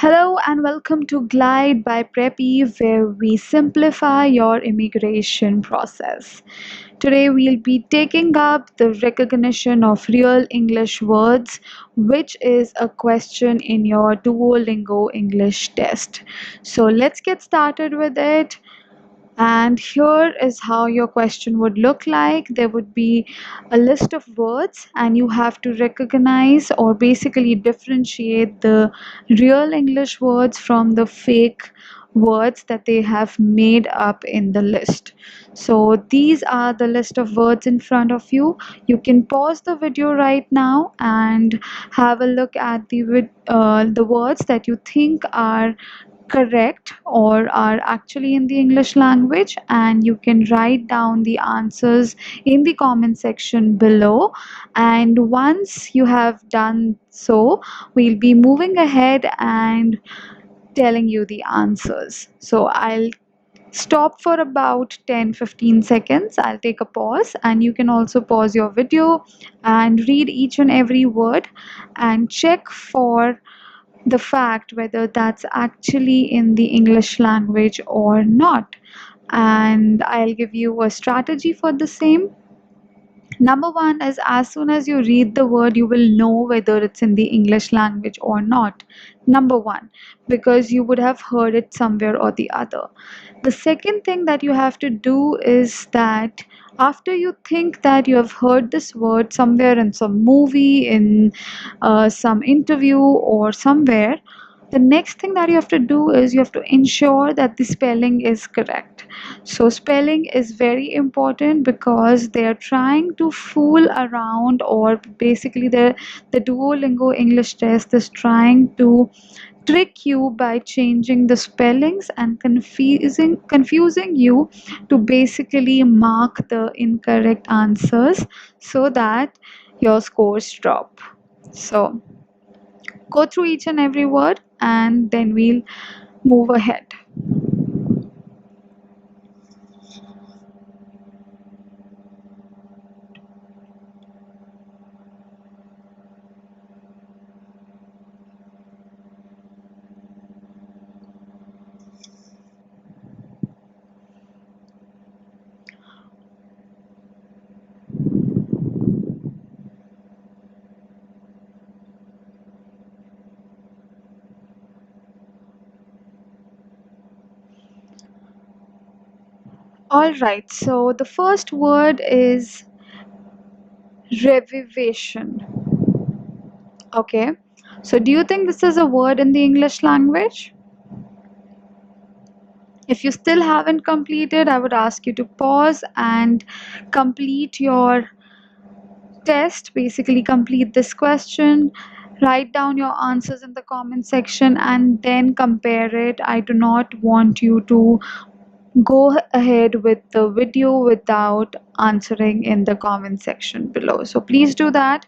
Hello and welcome to Glide by Preppy, where we simplify your immigration process. Today we'll be taking up the recognition of real English words, which is a question in your DuoLingo English test. So let's get started with it. And here is how your question would look like. There would be a list of words, and you have to recognize or basically differentiate the real English words from the fake words that they have made up in the list. So these are the list of words in front of you. You can pause the video right now and have a look at the words that you think are correct or are actually in the English language, and you can write down the answers in the comment section below. And once you have done so, we'll be moving ahead and telling you the answers. So I'll stop for about 10-15 seconds. I'll take a pause, and you can also pause your video and read each and every word and check for the fact whether that's actually in the English language or not. And I'll give you a strategy for the same. Number one is, as soon as you read the word, you will know whether it's in the English language or not. Number one, because you would have heard it somewhere or the other. The second thing that you have to do is that after you think that you have heard this word somewhere in some movie, in some interview, or somewhere, the next thing that you have to do is you have to ensure that the spelling is correct. So spelling is very important because they are trying to fool around, or basically the Duolingo English test is trying to trick you by changing the spellings and confusing you to basically mark the incorrect answers so that your scores drop. So go through each and every word and then we'll move ahead. All right, so the first word is revision. Okay, so do you think this is a word in the English language? If you still haven't completed, I would ask you to pause and complete your test. Basically, complete this question, write down your answers in the comment section, and then compare it. I do not want you to go ahead with the video without answering in the comment section below. So please do that.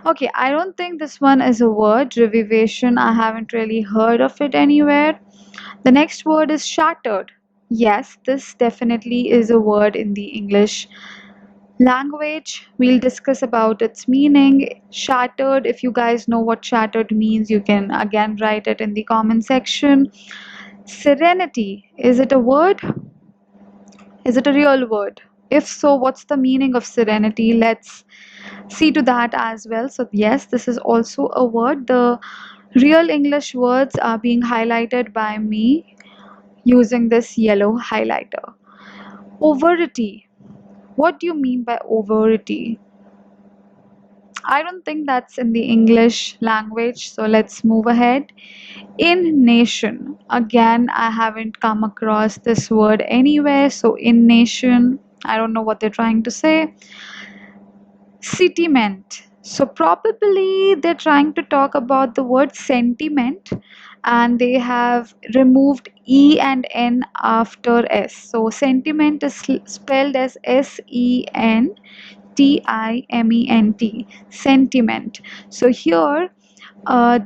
Okay, I don't think this one is a word. Revision, I haven't really heard of it anywhere. The next word is shattered. Yes, this definitely is a word in the English language. We'll discuss about its meaning. Shattered, if you guys know what shattered means, you can again write it in the comment section. Serenity, is it a word? Is it a real word? If so, what's the meaning of serenity? Let's see to that as well. So yes, this is also a word. The real English words are being highlighted by me using this yellow highlighter. Overity. What do you mean by overity? I don't think that's in the English language, so let's move ahead. In nation. Again, I haven't come across this word anywhere, so in nation, I don't know what they're trying to say. Sentiment. So probably they're trying to talk about the word sentiment, and they have removed E and N after S. So sentiment is spelled as SENTIMENT. Sentiment. So here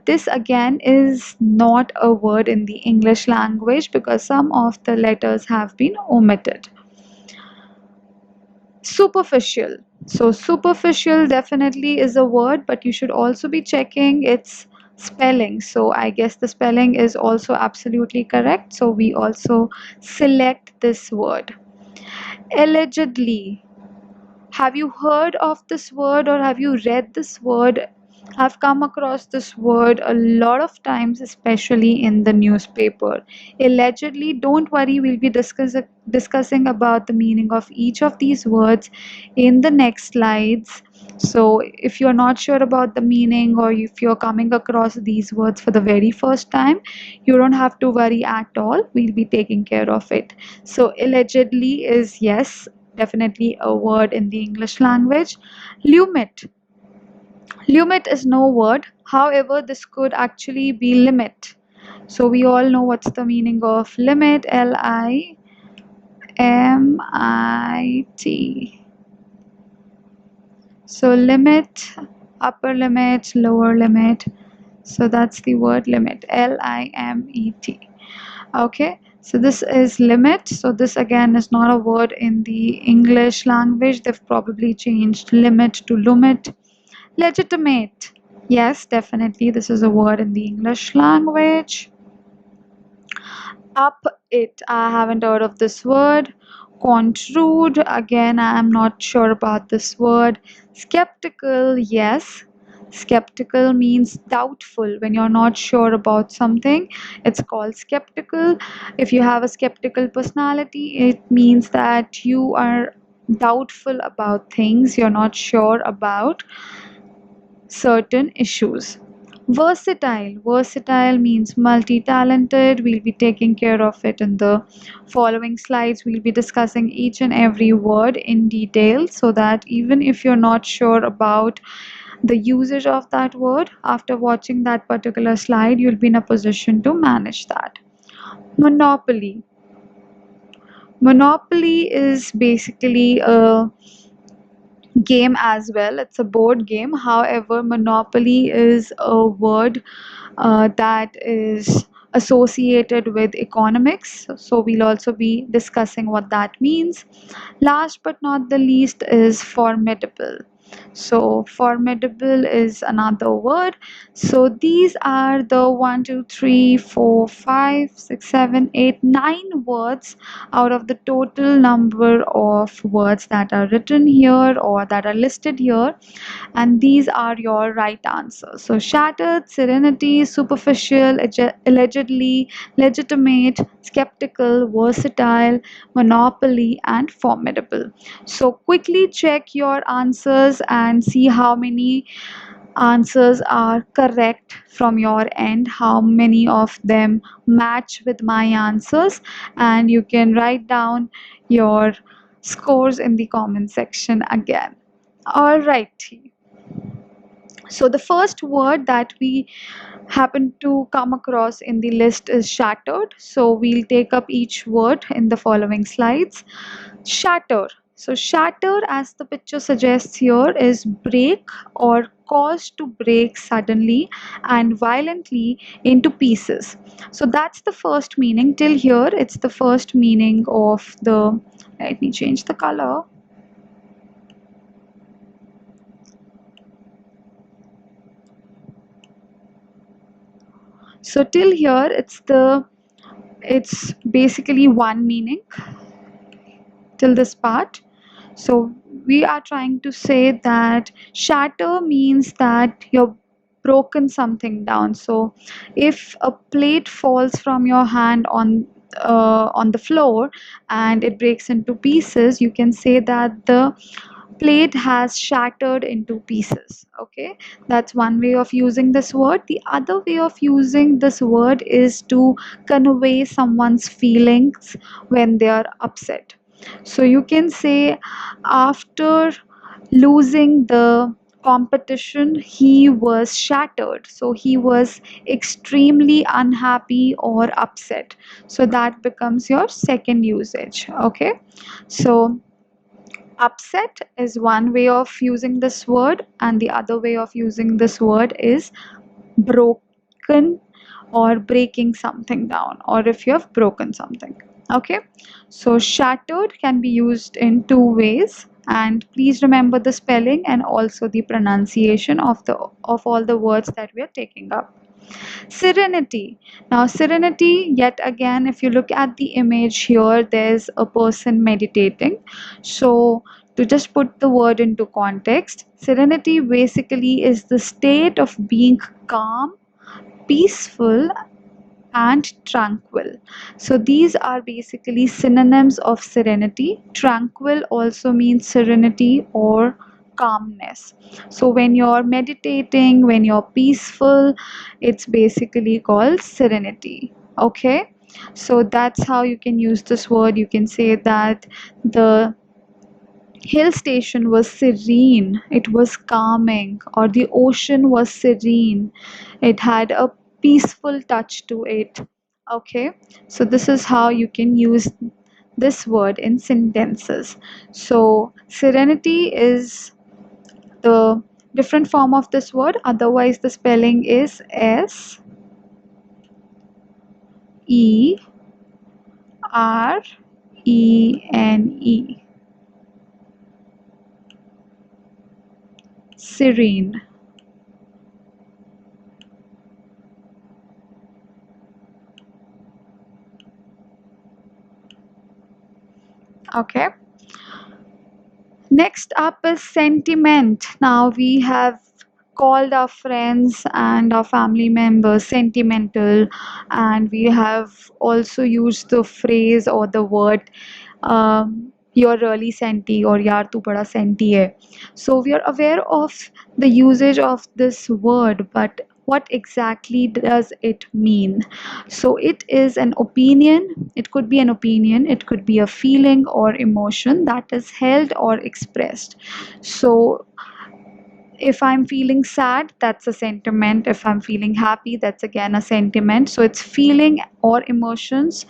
this again is not a word in the English language because some of the letters have been omitted. Superficial. So superficial definitely is a word, but you should also be checking its spelling. So I guess the spelling is also absolutely correct. So we also select this word. Allegedly. Have you heard of this word or have you read this word? I've come across this word a lot of times, especially in the newspaper. Allegedly, don't worry, we'll be discussing about the meaning of each of these words in the next slides. So, if you're not sure about the meaning or if you're coming across these words for the very first time, you don't have to worry at all. We'll be taking care of it. So, allegedly is yes, definitely a word in the English language. Lumit. Lumit is no word. However, this could actually be limit. So we all know what's the meaning of limit. Limit. So limit, upper limit, lower limit. So that's the word limit. Limit. Okay. So this is limit. So this again is not a word in the English language. They've probably changed limit to lumit. Legitimate. Yes, definitely. This is a word in the English language. Up it. I haven't heard of this word. Contrude. Again, I am not sure about this word. Skeptical. Yes. Skeptical means doubtful. When you're not sure about something, it's called skeptical. If you have a skeptical personality, it means that you are doubtful about things, you're not sure about certain issues. Versatile. Versatile means multi-talented. We'll be taking care of it in the following slides. We'll be discussing each and every word in detail so that even if you're not sure about the usage of that word, after watching that particular slide, you'll be in a position to manage that. Monopoly. Monopoly is basically a game as well. It's a board game. However, monopoly is a word that is associated with economics. So we'll also be discussing what that means. Last but not the least is formidable. So formidable is another word. So these are the 1, 2, 3, 4, 5, 6, 7, 8, 9 words out of the total number of words that are written here or that are listed here, and these are your right answers. So shattered, serenity, superficial, allegedly, legitimate, skeptical, versatile, monopoly, and formidable. So quickly check your answers and see how many answers are correct from your end, how many of them match with my answers, and you can write down your scores in the comment section again. Alrighty. So the first word that we happen to come across in the list is shattered. So we'll take up each word in the following slides. Shatter. So shatter, as the picture suggests here, is break or cause to break suddenly and violently into pieces. So that's the first meaning. Till here, it's the first meaning of the, let me change the color. So till here, it's basically one meaning till this part. So we are trying to say that shatter means that you're broken something down. So if a plate falls from your hand on the floor and it breaks into pieces, you can say that the plate has shattered into pieces. Okay, that's one way of using this word. The other way of using this word is to convey someone's feelings when they are upset. So you can say, after losing the competition, he was shattered. So he was extremely unhappy or upset. So that becomes your second usage. Okay, so upset is one way of using this word, and the other way of using this word is broken or breaking something down, or if you have broken something. Okay, so shattered can be used in two ways, and please remember the spelling and also the pronunciation of all the words that we are taking up. Serenity. Now, serenity, yet again, if you look at the image here, there's a person meditating. So, to just put the word into context, serenity basically is the state of being calm, peaceful, and tranquil. So these are basically synonyms of serenity. Tranquil also means serenity or calmness. So when you're meditating, when you're peaceful, it's basically called serenity. Okay, so that's how you can use this word. You can say that the hill station was serene, it was calming, or the ocean was serene, it had a peaceful touch to it. Okay, so this is how you can use this word in sentences. So serenity is the different form of this word, otherwise the spelling is Serene. Serene. Okay, next up is sentiment. Now we have called our friends and our family members sentimental, and we have also used the phrase or the word you're really senti or yaar tu bada senti hai. So we are aware of the usage of this word, but what exactly does it mean? So it is an opinion, it could be an opinion, it could be a feeling or emotion that is held or expressed. So if I'm feeling sad, that's a sentiment. If I'm feeling happy, that's again a sentiment. So it's feeling or emotions.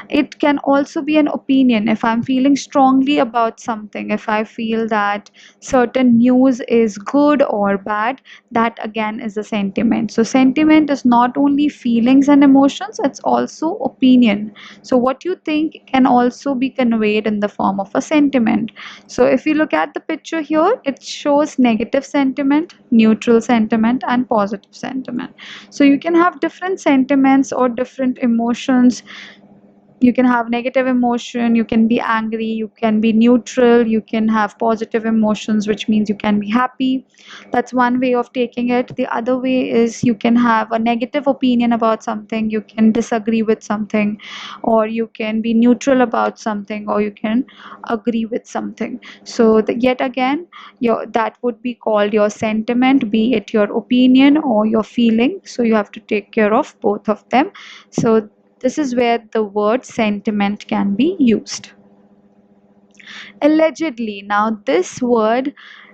It can also be an opinion. If I'm feeling strongly about something, if I feel that certain news is good or bad, that again is a sentiment. So sentiment is not only feelings and emotions, it's also opinion. So what you think can also be conveyed in the form of a sentiment. So if you look at the picture here, it shows negative sentiment, neutral sentiment, and positive sentiment. So you can have different sentiments or different emotions. You can have negative emotion, you can be angry, you can be neutral, you can have positive emotions, which means you can be happy. That's one way of taking it. The other way is you can have a negative opinion about something, you can disagree with something, or you can be neutral about something, or you can agree with something. So yet again, that would be called your sentiment, be it your opinion or your feeling. So you have to take care of both of them. So this is where the word sentiment can be used. Allegedly. Now, this word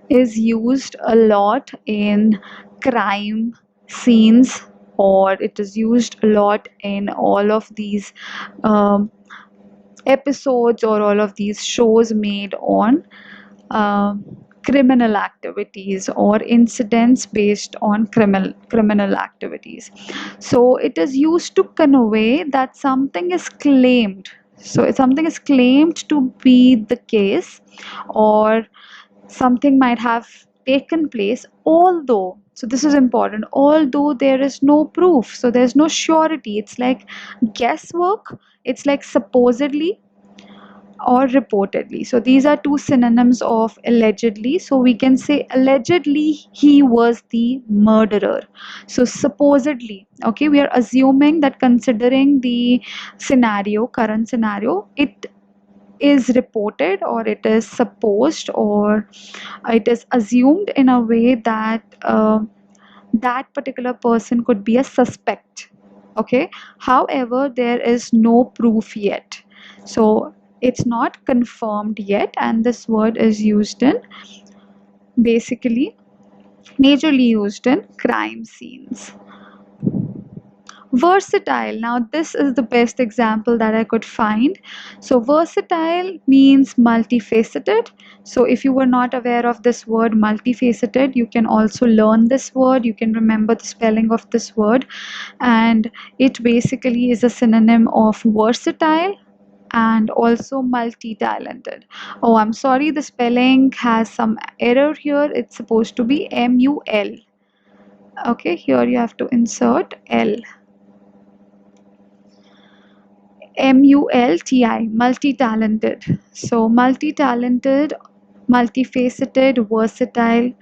is used a lot in crime scenes, or it is used a lot in all of these um, episodes or all of these shows made on um, criminal activities or incidents based on criminal activities. So it is used to convey that something is claimed. So if something is claimed to be the case, or something might have taken place, although, so this is important, although there is no proof, so there's no surety, it's like guesswork, it's like supposedly or reportedly. So these are two synonyms of allegedly. So we can say allegedly he was the murderer. So supposedly, okay, we are assuming that considering the scenario, current scenario, it is reported or it is supposed or it is assumed in a way that that particular person could be a suspect. Okay, however, there is no proof yet, so it's not confirmed yet, and this word is used in basically majorly used in crime scenes. Versatile. Now, this is the best example that I could find. So, versatile means multifaceted. So, if you were not aware of this word multifaceted, you can also learn this word. You can remember the spelling of this word, and it basically is a synonym of versatile and also multi-talented. Oh, I'm sorry, the spelling has some error here. It's supposed to be MUL. Okay, here you have to insert L. multi, multi-talented. So multi-talented, multifaceted, versatile,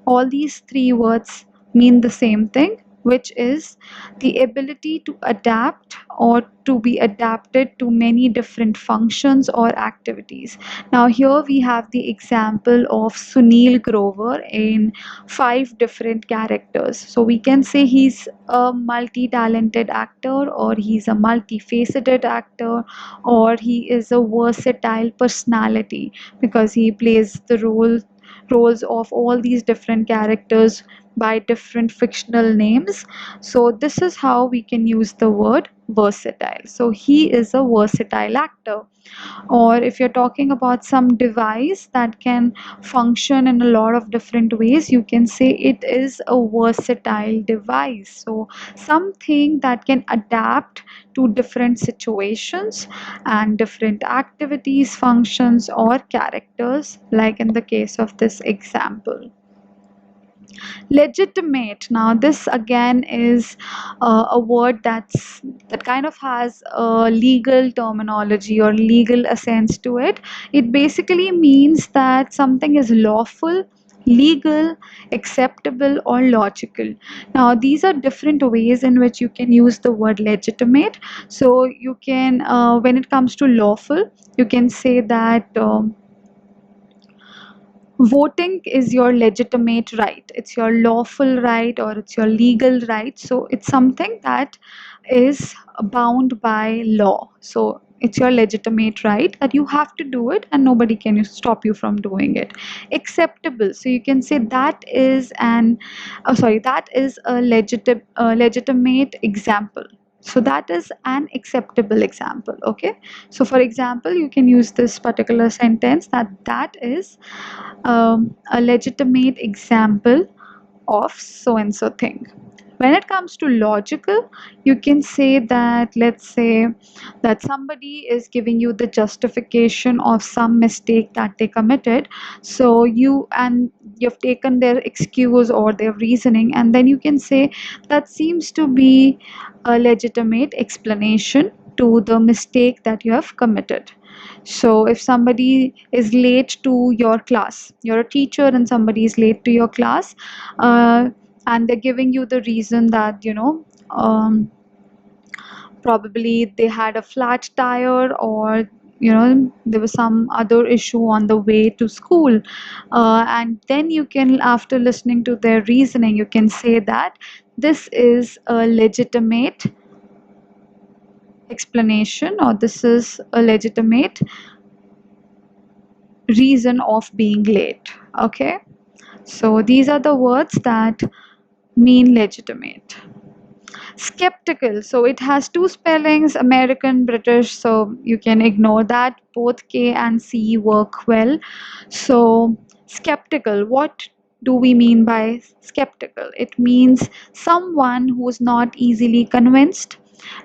all these three words mean the same thing, which is the ability to adapt or to be adapted to many different functions or activities. Now here we have the example of Sunil Grover in 5 different characters. So we can say he's a multi-talented actor, or he's a multifaceted actor, or he is a versatile personality because he plays the roles of all these different characters by different fictional names. So this is how we can use the word versatile. So he is a versatile actor. Or if you're talking about some device that can function in a lot of different ways, you can say it is a versatile device. So something that can adapt to different situations and different activities, functions, or characters, like in the case of this example. Legitimate. Now this again is a word that kind of has a legal terminology or legal essence to it. It basically means that something is lawful, legal, acceptable, or logical. Now these are different ways in which you can use the word legitimate. So you can when it comes to lawful, you can say that voting is your legitimate right, it's your lawful right, or it's your legal right. So it's something that is bound by law. So it's your legitimate right that you have to do it and nobody can stop you from doing it. Acceptable, so you can say that is an that is a legitimate example. So that is an acceptable example. Okay, so for example, you can use this particular sentence that is a legitimate example of so and so thing. When it comes to logical, you can say that, let's say that somebody is giving you the justification of some mistake that they committed. So you've taken their excuse or their reasoning, and then you can say that seems to be a legitimate explanation to the mistake that you have committed. So if somebody is late to your class, you're a teacher and somebody is late to your class, and they're giving you the reason that, probably they had a flat tire, or there was some other issue on the way to school. And then you can, after listening to their reasoning, you can say that this is a legitimate explanation, or this is a legitimate reason of being late. Okay, so these are the words that mean legitimate. Skeptical, so it has two spellings, American, British, so you can ignore that. Both K and C work well. So skeptical, what do we mean by skeptical? It means someone who's not easily convinced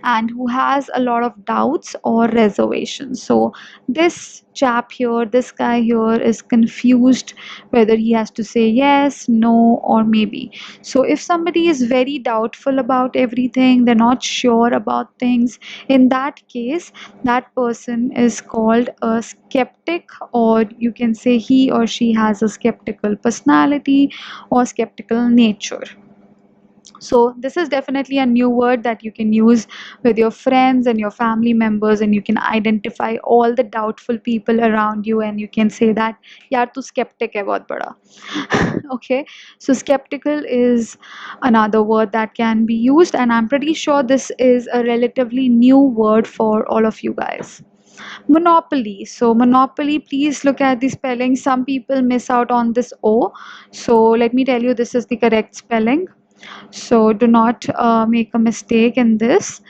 and who has a lot of doubts or reservations. So this chap here, this guy here is confused whether he has to say yes, no, or maybe. So if somebody is very doubtful about everything, they're not sure about things, in that case, that person is called a skeptic, or you can say he or she has a skeptical personality or skeptical nature. So this is definitely a new word that you can use with your friends and your family members, and you can identify all the doubtful people around you, and you can say that yaar tu skeptic hai bahut bada. Okay, so skeptical is another word that can be used, and I'm pretty sure this is a relatively new word for all of you guys. Monopoly, so monopoly, please look at the spelling. Some people miss out on this O, so let me tell you, this is the correct spelling. So do not make a mistake in this.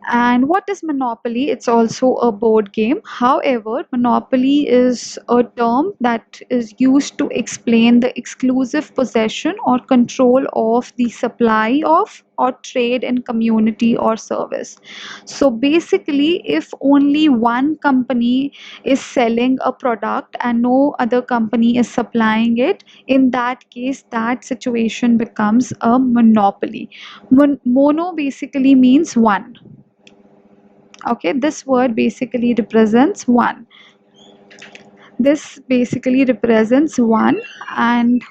And what is Monopoly? It's also a board game. However, Monopoly is a term that is used to explain the exclusive possession or control of the supply of or trade in community or service. So basically, if only one company is selling a product and no other company is supplying it, in that case, that situation becomes a monopoly. Mono basically means one. Okay, this word basically represents one. This basically represents one, and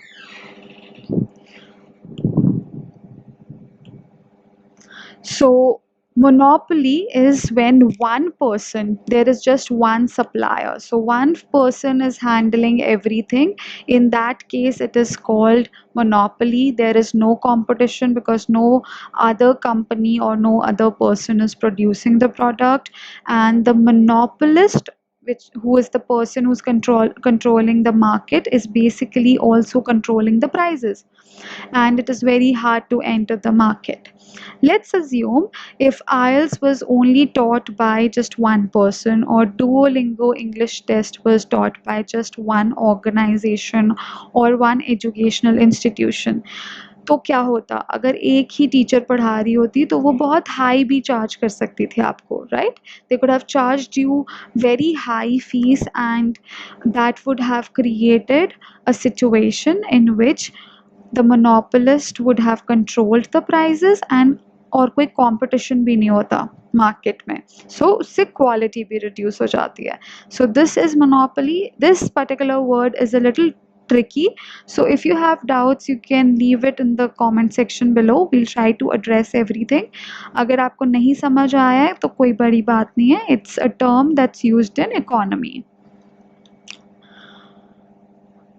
so monopoly is when one person, there is just one supplier, so one person is handling everything. In that case, it is called monopoly. There is no competition because no other company or no other person is producing the product, and the monopolist, which who is the person who's controlling the market, is basically also controlling the prices, and it is very hard to enter the market. Let's assume if IELTS was only taught by just one person, or DuoLingo English Test was taught by just one organization or one educational institution, तो क्या होता? अगर एक ही teacher पढ़ा रही होती तो वो बहुत हाई भी चार्ज कर सकती थी आपको, right? They could have charged you very high fees, and that would have created a situation in which the monopolist would have controlled the prices, and और कोई competition भी नहीं होता market में, so उससे quality भी reduce हो जाती है. So this is monopoly. This particular word is a little tricky, so if you have doubts you can leave it in the comment section below. We'll try to address everything. अगर आपको नहीं समझ आया है तो कोई बड़ी बात नहीं है. It's a term that's used in economy.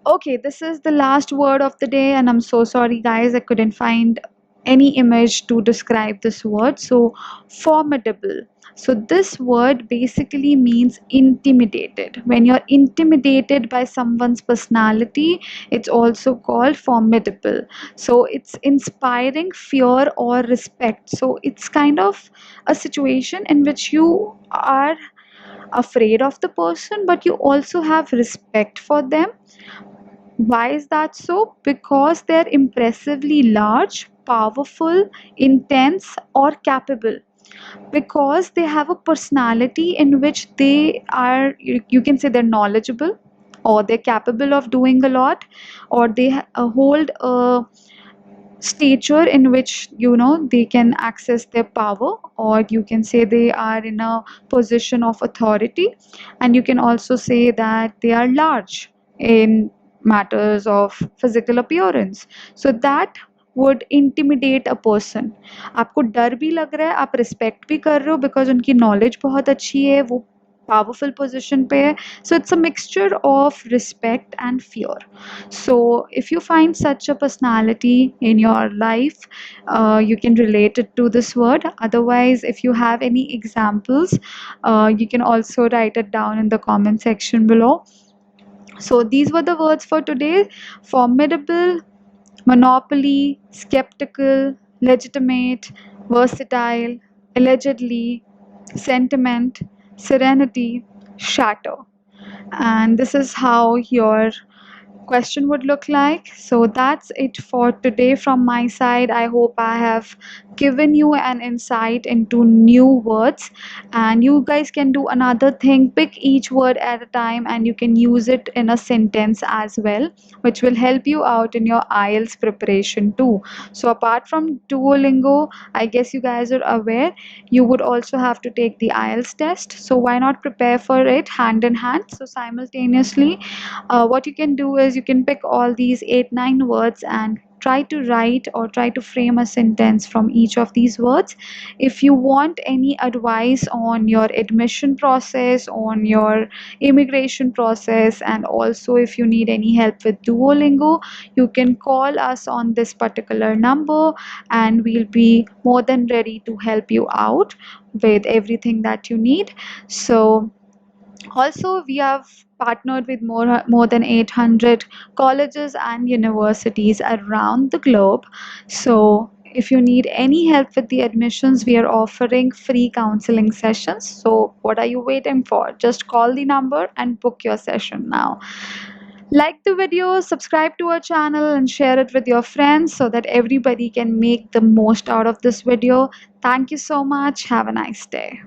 Okay, this is the last word of the day, and I'm so sorry, guys, I couldn't find any image to describe this word. So, formidable. So, this word basically means intimidated. When you're intimidated by someone's personality, it's also called formidable. So, it's inspiring fear or respect. So, it's kind of a situation in which you are afraid of the person, but you also have respect for them. Why is that so? Because they're impressively large, powerful, intense, or capable. Because they have a personality in which they are, you can say they're knowledgeable, or they're capable of doing a lot, or they hold a stature in which they can access their power, or you can say they are in a position of authority, and you can also say that they are large in matters of physical appearance. So that would intimidate a person. आपको डर भी लग रहा है, आप respect भी कर रहे हो बिकॉज उनकी नॉलेज बहुत अच्छी है, वो powerful position पे है. So it's a mixture of respect and fear. So if you find such a personality in your life, you can relate it to this word. Otherwise, if you have any examples, you can also write it down in the comment section below. So these were the words for today: formidable, monopoly, skeptical, legitimate, versatile, allegedly, sentiment, serenity, shatter. And this is how your question would look like. So that's it for today from my side. I hope I have given you an insight into new words, and you guys can do another thing: pick each word at a time and you can use it in a sentence as well, which will help you out in your IELTS preparation too. So apart from Duolingo, I guess you guys are aware you would also have to take the IELTS test. So why not prepare for it hand in hand? So simultaneously, what you can do is you can pick all these 8-9 words and try to write or try to frame a sentence from each of these words. If you want any advice on your admission process, on your immigration process, and also if you need any help with Duolingo, you can call us on this particular number and we'll be more than ready to help you out with everything that you need. So also, we have partnered with more than 800 colleges and universities around the globe. So, If you need any help with the admissions, we are offering free counseling sessions. So, what are you waiting for? Just call the number and book your session now. Like the video, subscribe to our channel, and share it with your friends so that everybody can make the most out of this video. Thank you so much. Have a nice day.